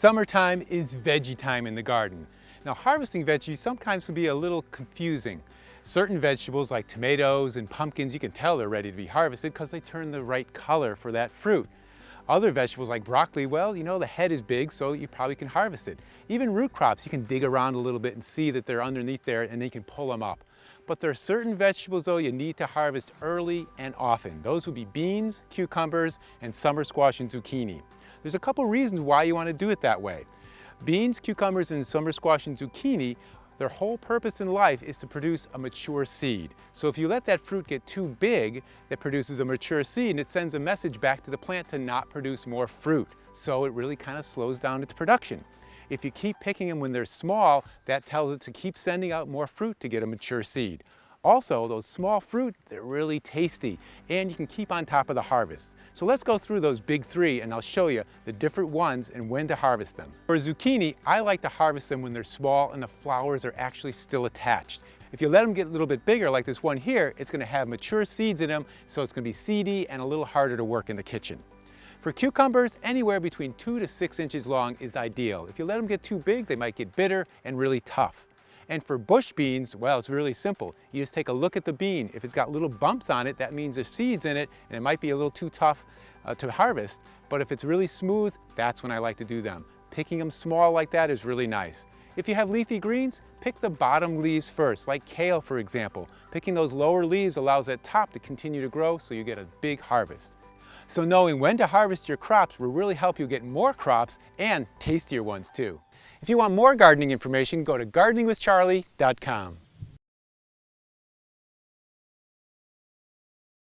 Summertime is veggie time in the garden. Now, harvesting veggies sometimes can be a little confusing. Certain vegetables like tomatoes and pumpkins, you can tell they're ready to be harvested because they turn the right color for that fruit. Other vegetables like broccoli, well, you know, the head is big, so you probably can harvest it. Even root crops, you can dig around a little bit and see that they're underneath there and then you can pull them up. But there are certain vegetables though you need to harvest early and often. Those would be beans, cucumbers, and summer squash and zucchini. There's a couple reasons why you want to do it that way. Beans, cucumbers, and summer squash and zucchini, their whole purpose in life is to produce a mature seed. So if you let that fruit get too big, it produces a mature seed and it sends a message back to the plant to not produce more fruit. So it really kind of slows down its production. If you keep picking them when they're small, that tells it to keep sending out more fruit to get a mature seed. Also, those small fruit, they're really tasty and you can keep on top of the harvest. So let's go through those big three and I'll show you the different ones and when to harvest them. For zucchini, I like to harvest them when they're small and the flowers are actually still attached. If you let them get a little bit bigger like this one here, it's going to have mature seeds in them, so it's going to be seedy and a little harder to work in the kitchen. For cucumbers, anywhere between 2 to 6 inches long is ideal. If you let them get too big, they might get bitter and really tough. And for bush beans, well, it's really simple. You just take a look at the bean. If it's got little bumps on it, that means there's seeds in it and it might be a little too tough to harvest. But if it's really smooth, that's when I like to do them. Picking them small like that is really nice. If you have leafy greens, pick the bottom leaves first, like kale, for example. Picking those lower leaves allows that top to continue to grow so you get a big harvest. So knowing when to harvest your crops will really help you get more crops and tastier ones too. If you want more gardening information, go to gardeningwithcharlie.com.